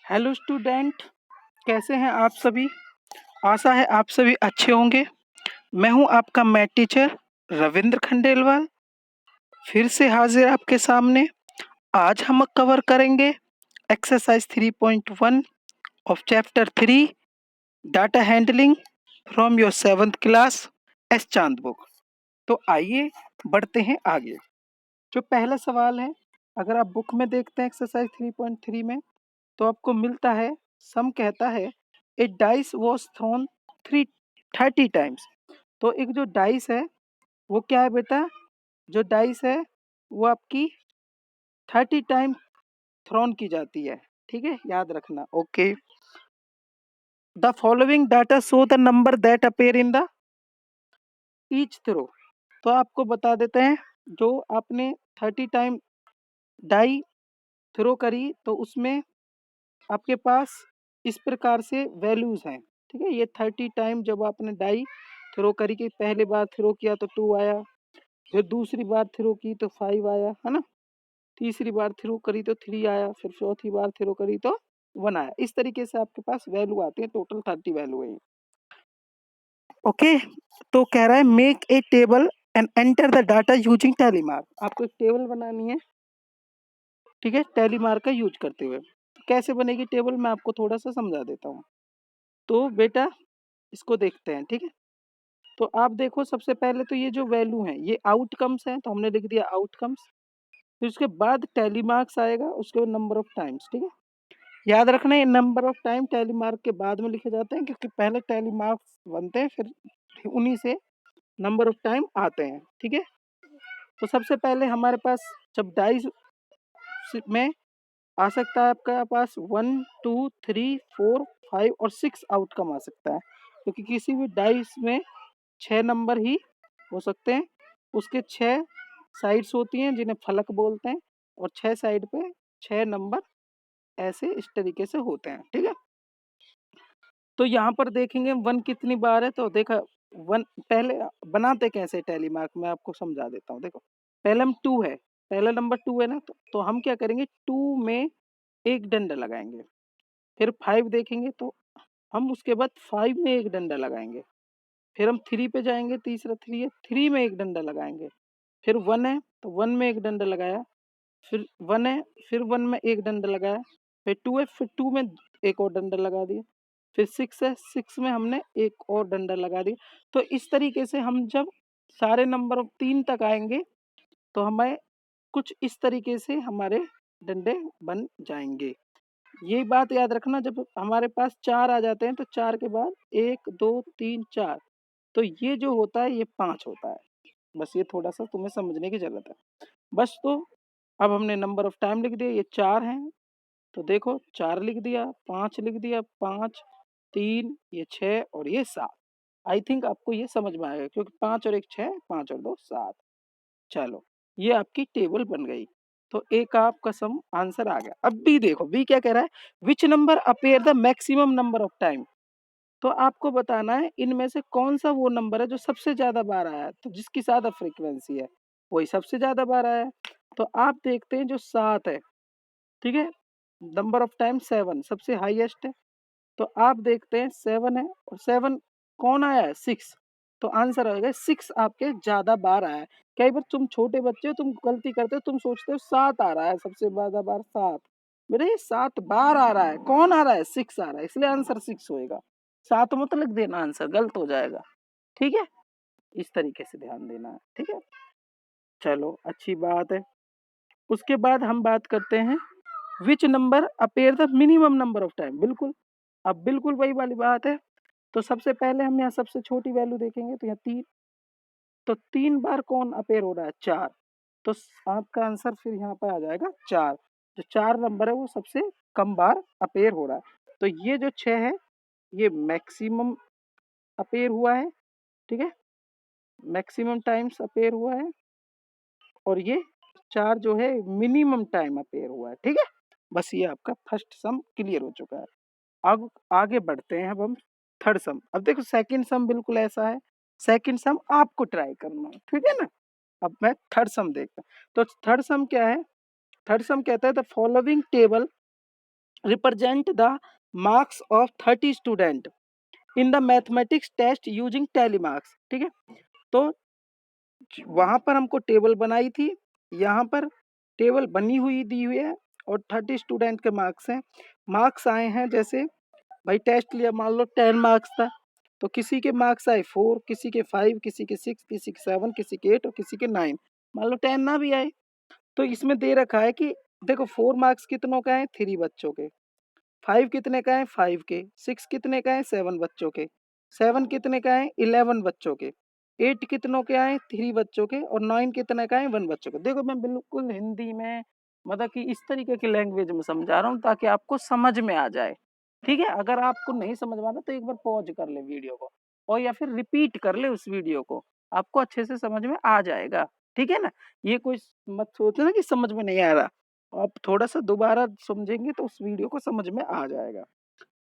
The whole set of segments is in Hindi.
हेलो स्टूडेंट, कैसे हैं आप सभी। आशा है आप सभी अच्छे होंगे। मैं हूं आपका मैथ टीचर रविंद्र खंडेलवाल, फिर से हाजिर आपके सामने। आज हम कवर करेंगे exercise 3.1 of chapter 3 data handling from your 7th class S चांद बुक। तो आइए बढ़ते हैं आगे। जो पहला सवाल है, अगर आप बुक में देखते हैं एक्सरसाइज 3.3 में, तो आपको मिलता है, सम कहता है ए डाइस वॉज थ्रोन 30 टाइम्स। तो एक जो डाइस है वो क्या है बेटा, जो डाइस है वो आपकी 30 टाइम थ्रोन की जाती है। ठीक है, याद रखना। Okay, the following data show the number that appear in the each throw. तो आपको बता देते हैं, जो आपने 30 टाइम डाई थ्रो करी तो उसमें आपके पास इस प्रकार से वैल्यूज हैं। ठीक है, ये 30 टाइम जब आपने डाई थ्रो करी कि पहले बार थ्रो किया तो 2 आया, फिर दूसरी बार थ्रो की तो 5 आया, है ना। तीसरी बार थ्रो करी तो 3 आया, फिर चौथी बार थ्रो करी तो 1 आया। इस तरीके से आपके पास वैल्यू आती है, टोटल 30 वैल्यू है। ओके, तो कह रहा है make a table and enter the data using tally mark. आपको एक टेबल बनानी है, ठीक है, टैली मार्क का यूज करते हुए। तो कैसे बनेगी टेबल, मैं आपको थोड़ा सा समझा देता हूँ। तो बेटा इसको देखते हैं, ठीक है। तो आप देखो, सबसे पहले तो ये जो वैल्यू है ये आउटकम्स है, तो हमने लिख दिया आउटकम्स। फिर उसके बाद टैली मार्क्स आएगा, उसके बाद नंबर ऑफ टाइम्स। ठीक है, याद रखना ये number of time tally mark के बाद में लिखे जाते हैं, क्योंकि पहले टैली मार्क्स बनते हैं, फिर उन्हीं से नंबर ऑफ टाइम आते हैं। ठीक है, तो सबसे पहले हमारे पास जब डाइस में आ सकता है, आपका पास 1 2 3 4 5 और 6 आउटकम आ सकता है, क्योंकि किसी भी डाइस में 6 नंबर ही हो सकते हैं। उसके 6 साइड्स होती हैं जिन्हें फलक बोलते हैं, और 6 साइड पे 6 नंबर ऐसे इस तरीके से होते हैं। ठीक है, तो यहाँ पर देखेंगे 1 कितनी बार है, तो देखा 1 पहले बनाते कैसे टैली मार्क में आपको समझा देता हूँ। देखो पहले हम 2 है, पहला नंबर 2 है ना, तो हम क्या करेंगे, 2 में एक डंडा लगाएंगे। फिर 5 देखेंगे तो हम उसके बाद 5 में एक डंडा लगाएंगे। फिर हम 3 पे जाएंगे, तीसरा 3 है, 3 में एक डंडा लगाएंगे। फिर 1 है तो 1 में एक डंडा लगाया, फिर 1 है, फिर 1 में एक डंडा लगाया, फिर 2 है, फिर 2 में एक और डंडा लगा दिया, फिर 6 है, 6 में हमने एक और डंडा लगा दिया। तो इस तरीके से हम जब सारे नंबर ऑफ 3 तक आएंगे तो हमें कुछ इस तरीके से हमारे डंडे बन जाएंगे। ये बात याद रखना, जब हमारे पास 4 आ जाते हैं तो 4 के बाद 1 2 3 4, तो ये जो होता है ये 5 होता है। बस ये थोड़ा सा तुम्हें समझने की जरूरत है बस। तो अब हमने नंबर ऑफ टाइम लिख दिया, ये 4 है, तो देखो 4 लिख दिया, 5 लिख दिया, 5 3 ये 6 और ये 7। आई थिंक आपको ये समझ में आएगा, क्योंकि 5 और 1 6, 5 और 2 7। चलो, ये आपकी टेबल बन गई। तो ए का आपका सम आंसर आ गया। अब बी देखो, बी क्या कह रहा है, which number appear the maximum number of time. तो आपको बताना है इनमें से कौन सा वो नंबर है जो सबसे ज्यादा बार आया है, तो जिसकी ज्यादा फ्रीक्वेंसी है वही सबसे ज्यादा बार आया है। तो आप देखते हैं जो 7 है, ठीक है, नंबर ऑफ टाइम 7 सबसे हाईएस्ट है। तो आप देखते हैं 7 है, और 7 कौन आया है, 6। तो आंसर आएगा 6 आपके ज्यादा बार आया है। कई बार तुम छोटे बच्चे हो, तुम गलती करते हो, तुम सोचते हो 7 आ रहा है सबसे ज्यादा बार, 7। मेरे ये 7 बार आ रहा है, कौन आ रहा है, 6 आ रहा है, इसलिए आंसर 6 होएगा। 7 मत लिख देना, आंसर गलत हो जाएगा। ठीक है, इस तरीके से ध्यान देना है। ठीक है, चलो अच्छी बात है। उसके बाद हम बात करते हैं which number appear the minimum number of time. बिल्कुल, अब बिल्कुल वही वाली बात है। तो सबसे पहले हम यहाँ सबसे छोटी वैल्यू देखेंगे, तो यहाँ 3, तो 3 बार कौन अपेयर हो रहा है, 4। तो आपका आंसर फिर यहाँ पर आ जाएगा 4। जो 4 नंबर है वो सबसे कम बार अपेयर हो रहा है। तो ये जो 6 है ये मैक्सिमम अपेयर हुआ है, ठीक है, मैक्सिमम टाइम्स अपेयर हुआ है, और ये 4 जो है मिनिमम टाइम अपेयर हुआ है। ठीक है, बस ये आपका फर्स्ट सम क्लियर हो चुका है। अब आगे बढ़ते हैं, अब हम थर्ड सम। अब देखो सेकंड सम बिल्कुल ऐसा है, सेकंड सम आपको ट्राई करना है, ठीक है ना। अब मैं थर्ड सम देखता हूँ। तो थर्ड सम क्या है, थर्ड सम कहता है the following table represent the marks of 30 student in the mathematics test using tally marks. ठीक है, तो वहां पर हमको टेबल बनाई थी, यहाँ पर टेबल बनी हुई दी हुई है और 30 स्टूडेंट के मार्क्स हैं। मार्क्स आए हैं, जैसे भाई टेस्ट लिया, मान लो 10 मार्क्स था, तो किसी के मार्क्स आए 4, किसी के 5, किसी के 6, किसी के 7, किसी के 8 और किसी के 9। मान लो 10 ना भी आए, तो इसमें दे रखा है कि देखो 4 मार्क्स कितनों का है, 3 बच्चों के, 5 कितने का है, 5 के, 6 कितने का है, 7 बच्चों के, 7 कितने का है, 11 बच्चों के, 8 कितनों के आए, 3 बच्चों के, और 9 कितने का है, 1 बच्चों के। देखो मैं बिल्कुल हिंदी में, मतलब कि इस तरीके की लैंग्वेज में समझा रहा हूँ ताकि आपको समझ में आ जाए। ठीक है, अगर आपको नहीं समझ में आता तो एक बार पॉज कर ले वीडियो को, और या फिर रिपीट कर ले उस वीडियो को, आपको अच्छे से समझ में आ जाएगा। ठीक है ना, ये कोई मत सोचना ना कि समझ में नहीं आ रहा, आप थोड़ा सा दोबारा समझेंगे तो उस वीडियो को समझ में आ जाएगा।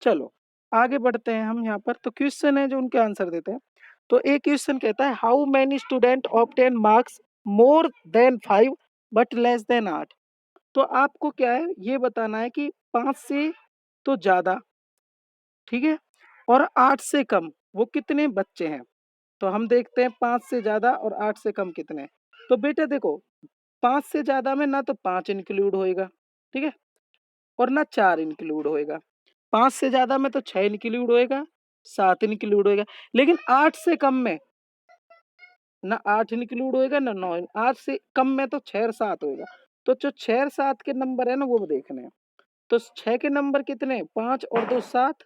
चलो आगे बढ़ते हैं हम, यहाँ पर तो क्वेश्चन है जो उनके आंसर देते हैं। तो एक क्वेश्चन कहता है how many student obtain marks more than 5 but less than 8। तो आपको क्या है ये बताना है कि 5 से तो ज्यादा, ठीक है, और 8 से कम वो कितने बच्चे हैं। तो हम देखते हैं 5 से ज्यादा और 8 से कम कितने हैं। तो बेटा देखो 5 से ज्यादा में ना तो 5 इंक्लूड होएगा, ठीक है, और ना 4 इंक्लूड होएगा। 5 से ज्यादा में तो 6 इंक्लूड होएगा, 7 इंक्लूड होएगा, लेकिन 8 से कम में ना 8 इंक्लूड होएगा ना 9। 8 से कम में तो 6 और 7 होएगा। तो जो 6 और 7 के नंबर है ना वो देखने हैं। तो 6 के नंबर कितने, 5 और 2 7,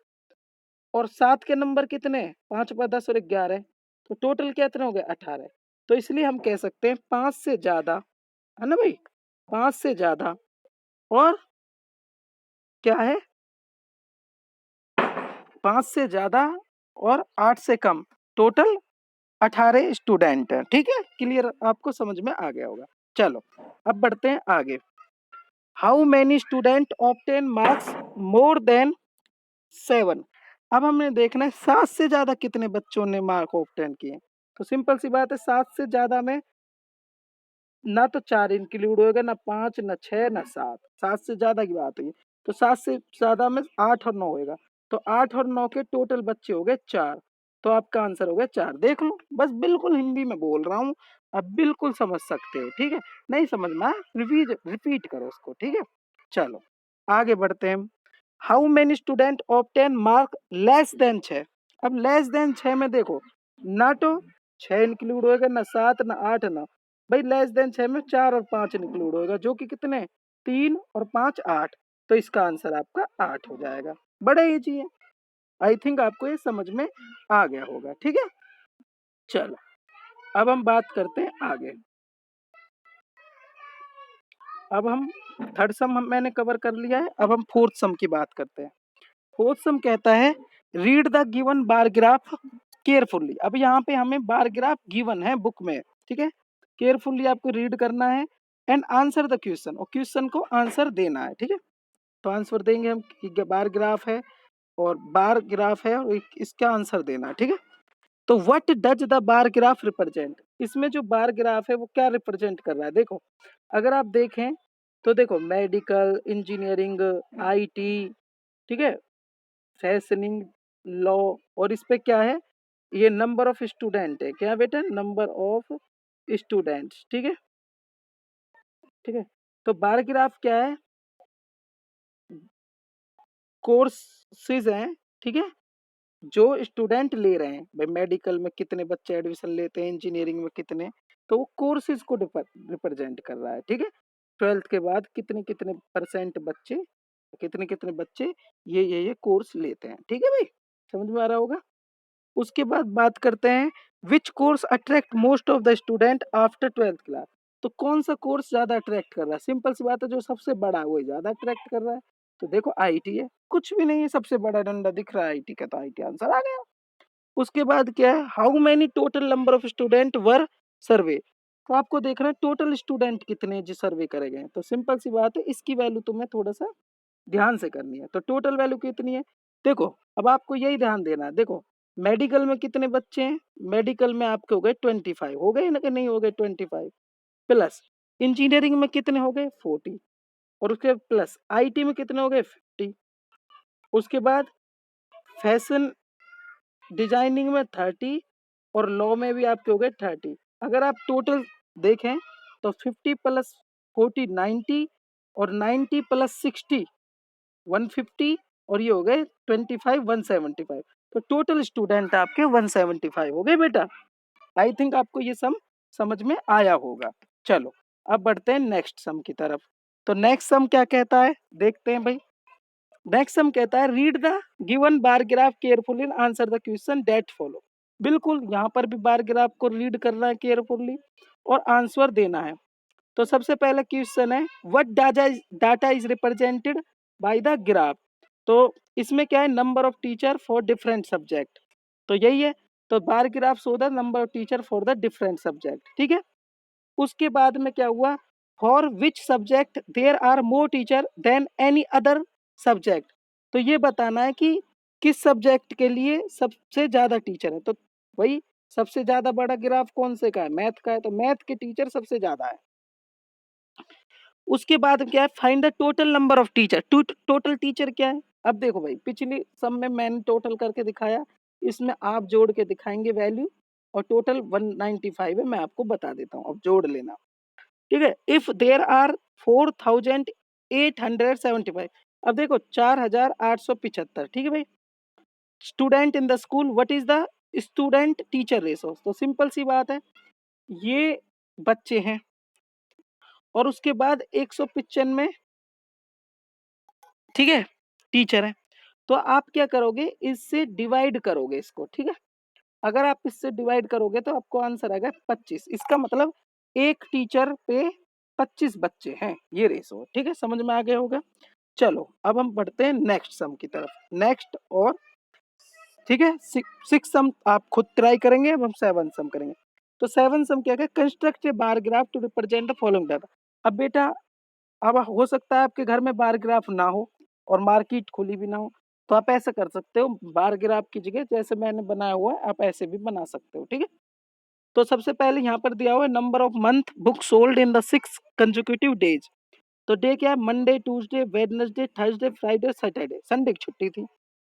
और 7 के नंबर कितने, 5 पर 10 और 11, तो टोटल कितने हो गए 18। तो इसलिए हम कह सकते हैं 5 से ज्यादा, है ना भाई, 5 से ज्यादा और क्या है, 5 से ज्यादा और 8 से कम, टोटल 18 स्टूडेंट है। ठीक है, क्लियर, आपको समझ में आ गया होगा। चलो अब बढ़ते हैं आगे। How many student obtain marks more than 7। अब हमने देखना है 7 से ज्यादा कितने बच्चों ने मार्क ऑब्टेन किए। तो सिंपल सी बात है, 7 से ज्यादा में ना तो 4 इंक्लूड होएगा, ना 5, ना 6, ना 7। 7 से ज्यादा की बात है, तो 7 से ज्यादा में 8 और 9 होएगा। तो 8 और 9 के टोटल बच्चे हो गए 4। तो आपका आंसर हो गया 4। देख लो, बस बिल्कुल हिंदी में बोल रहा हूँ, अब बिल्कुल समझ सकते हो। ठीक है, नहीं समझ में आया रिपीट करो उसको। ठीक है, चलो आगे बढ़ते हैं। How many student obtain mark less than 6। अब लेस देन 6 में देखो, ना तो 6 इंक्लूड होएगा, ना 7, ना 8, ना, भाई लेस देन 6 में 4 और 5 इंक्लूड होएगा, जो कि कितने, 3 और 5 8। तो इसका आंसर आपका 8 हो जाएगा। बड़े इजी है, आई थिंक आपको ये समझ में आ गया होगा। ठीक है, चलो अब हम बात करते हैं आगे। अब हम थर्ड सम मैंने कवर कर लिया है, अब हम फोर्थ सम की बात करते हैं। फोर्थ सम कहता है read the given bar graph carefully. अब यहाँ पे हमें बार ग्राफ गिवन है बुक में, ठीक है, केयरफुली आपको रीड करना है एंड आंसर द क्वेश्चन, और क्वेश्चन को आंसर देना है। ठीक है, तो आंसर देंगे हम कि बार ग्राफ है और बार ग्राफ है और इसका आंसर देना है। ठीक है, तो what does the bar graph represent. इसमें जो बार ग्राफ है वो क्या रिप्रेजेंट कर रहा है। देखो अगर आप देखें तो देखो मेडिकल, इंजीनियरिंग, आईटी, ठीक है, फैशनिंग, लॉ, और इस पे क्या है, ये नंबर ऑफ स्टूडेंट है। क्या बेटा, नंबर ऑफ स्टूडेंट्स। ठीक है, ठीक है, तो बार ग्राफ क्या है, कोर्सेज हैं, ठीक है, जो स्टूडेंट ले रहे हैं। भाई मेडिकल में कितने बच्चे एडमिशन लेते हैं, इंजीनियरिंग में कितने, तो वो कोर्सेज को रिप्रेजेंट कर रहा है। ठीक है, 12th के बाद कितने कितने परसेंट बच्चे, कितने कितने बच्चे ये कोर्स लेते हैं। ठीक है भाई, समझ में आ रहा होगा। उसके बाद बात करते हैं which course attract most of the student after 12th class. तो कौन सा कोर्स ज्यादा अट्रैक्ट कर रहा है, सिंपल सी बात है, जो सबसे बड़ा है वही ज्यादा अट्रैक्ट कर रहा है। तो देखो आईटी है, कुछ भी नहीं है, सबसे बड़ा डंडा दिख रहा है आईटी का, तो आईटी आंसर आ गया। उसके बाद क्या है, how many total number of student were survey. तो आपको देखना है टोटल स्टूडेंट कितने जो सर्वे करे गए। तो सिंपल सी बात है, इसकी वैल्यू तुम्हें थोड़ा सा ध्यान से करनी है। तो टोटल वैल्यू कितनी है, देखो अब आपको यही ध्यान देना है। देखो मेडिकल में कितने बच्चे हैं, मेडिकल में आपके हो गए 25, हो गए ना कि नहीं हो गए 25, प्लस इंजीनियरिंग में कितने हो गए 40, और उसके प्लस आईटी में कितने हो गए 50, उसके बाद फैशन डिजाइनिंग में 30 और लॉ में भी आपके हो गए 30। अगर आप टोटल देखें तो 50 प्लस 40 90 और 90 प्लस 60 150 और ये हो गए 25 175। तो टोटल स्टूडेंट आपके 175 हो गए बेटा। आई थिंक आपको ये सम समझ में आया होगा। चलो अब बढ़ते हैं नेक्स्ट सम की तरफ। तो नेक्स्ट सम क्या कहता है देखते हैं भाई। नेक्स्ट सम कहता है read the given bar graph carefully and answer the question that follow. बिल्कुल यहाँ पर भी बार ग्राफ को रीड करना है केयरफुली और आंसर देना है। तो सबसे पहला क्वेश्चन है what data is represented by the graph. तो इसमें क्या है number of teacher for different subject, तो यही है। तो bar graph show the number of teacher for the different subject, ठीक है। उसके बाद में क्या हुआ for which subject there are more teacher than any other subject. तो ये बताना है कि किस सब्जेक्ट के लिए सबसे ज्यादा टीचर है। तो वही सबसे ज्यादा बड़ा ग्राफ कौन से का है मैथ का है, तो मैथ के टीचर सबसे ज्यादा है। उसके बाद क्या है find the total number of teacher. Total teacher क्या है। अब देखो भाई पिछली सम में मैंने टोटल करके दिखाया, इसमें आप जोड़ के दिखाएंगे वैल्यू और टोटल 195 है, मैं आपको बता देता हूँ, अब जोड़ लेना, ठीक है। इफ देयर आर 4875, अब देखो 4875, ठीक है भाई। Student in the school what is the student teacher ratio. तो सिंपल सी बात है ये बच्चे हैं और उसके बाद 195, ठीक है, टीचर है। तो आप क्या करोगे इससे डिवाइड करोगे इसको, ठीक है। अगर आप इससे डिवाइड करोगे तो आपको आंसर आएगा 25। इसका मतलब एक टीचर पे 25 बच्चे हैं, ये रेशो, ठीक है, समझ में आ गया होगा। चलो अब हम बढ़ते हैं नेक्स्ट सम की तरफ। नेक्स्ट और ठीक है सिक्स सम आप खुद ट्राई करेंगे, अब हम 7 सम करेंगे। तो 7 सम क्या है construct a bar graph to represent the following data. अब बेटा अब हो सकता है आपके घर में बार ग्राफ ना हो और मार्केट खुली भी ना हो, तो आप ऐसा कर सकते हो बार ग्राफ की जगह जैसे मैंने बनाया हुआ है आप ऐसे भी बना सकते हो, ठीक है। तो सबसे पहले यहाँ पर दिया हुआ है number of month book sold in the 6 consecutive days. तो डे क्या है Monday Tuesday Wednesday Thursday Friday Saturday, Sunday की छुट्टी थी।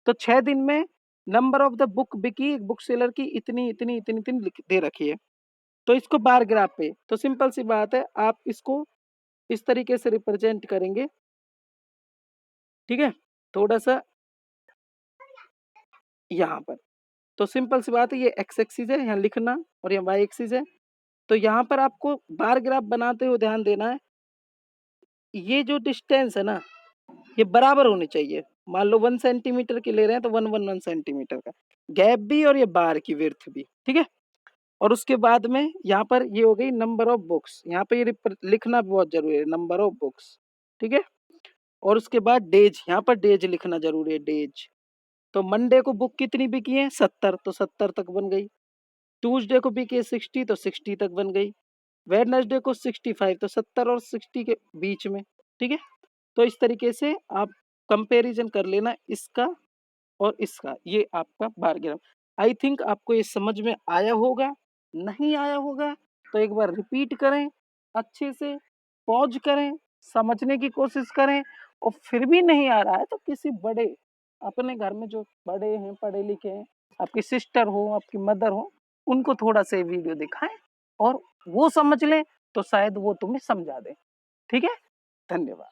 तो 6 दिन में नंबर ऑफ द बुक बिकी एक बुक सेलर की इतनी इतनी इतनी इतनी दे रखी है। तो इसको बार ग्राफ पे, तो सिंपल सी बात है आप इसको इस तरीके से रिप्रेजेंट करेंगे, ठीक है, थोड़ा सा यहाँ पर। तो सिंपल सी बात है ये एक्स एक्सिस है यहाँ लिखना और ये वाई एक्सिस है। तो यहाँ पर आपको बार ग्राफ बनाते हुए ध्यान देना है ये जो डिस्टेंस है ना ये बराबर होनी चाहिए। मान लो 1 सेंटीमीटर की ले रहे हैं तो 1 सेंटीमीटर का गैप भी और ये बार की विड्थ भी, ठीक है। और उसके बाद में यहाँ पर ये हो गई नंबर ऑफ बुक्स, यहाँ पे ये लिखना बहुत जरूरी है नंबर ऑफ बुक्स, ठीक है। और उसके बाद डेज, यहाँ पर डेज लिखना जरूरी है डेज। तो मंडे को बुक कितनी बिकी है 70, तो 70 तक बन गई। ट्यूसडे को बिकी है 60 तो 60 तक बन गई। वेडनेसडे को 65 तो 70 और 60 के बीच में, ठीक है। तो इस तरीके से आप कंपैरिजन कर लेना इसका और इसका, ये आपका बार ग्राफ। आई थिंक आपको ये समझ में आया होगा, नहीं आया होगा तो एक बार रिपीट करें अच्छे से, पॉज करें, समझने की कोशिश करें। और फिर भी नहीं आ रहा है तो किसी बड़े अपने घर में जो बड़े हैं पढ़े लिखे हैं, आपकी सिस्टर हो आपकी मदर हो, उनको थोड़ा सा वीडियो दिखाएं और वो समझ लें तो शायद वो तुम्हें समझा दें, ठीक है। धन्यवाद।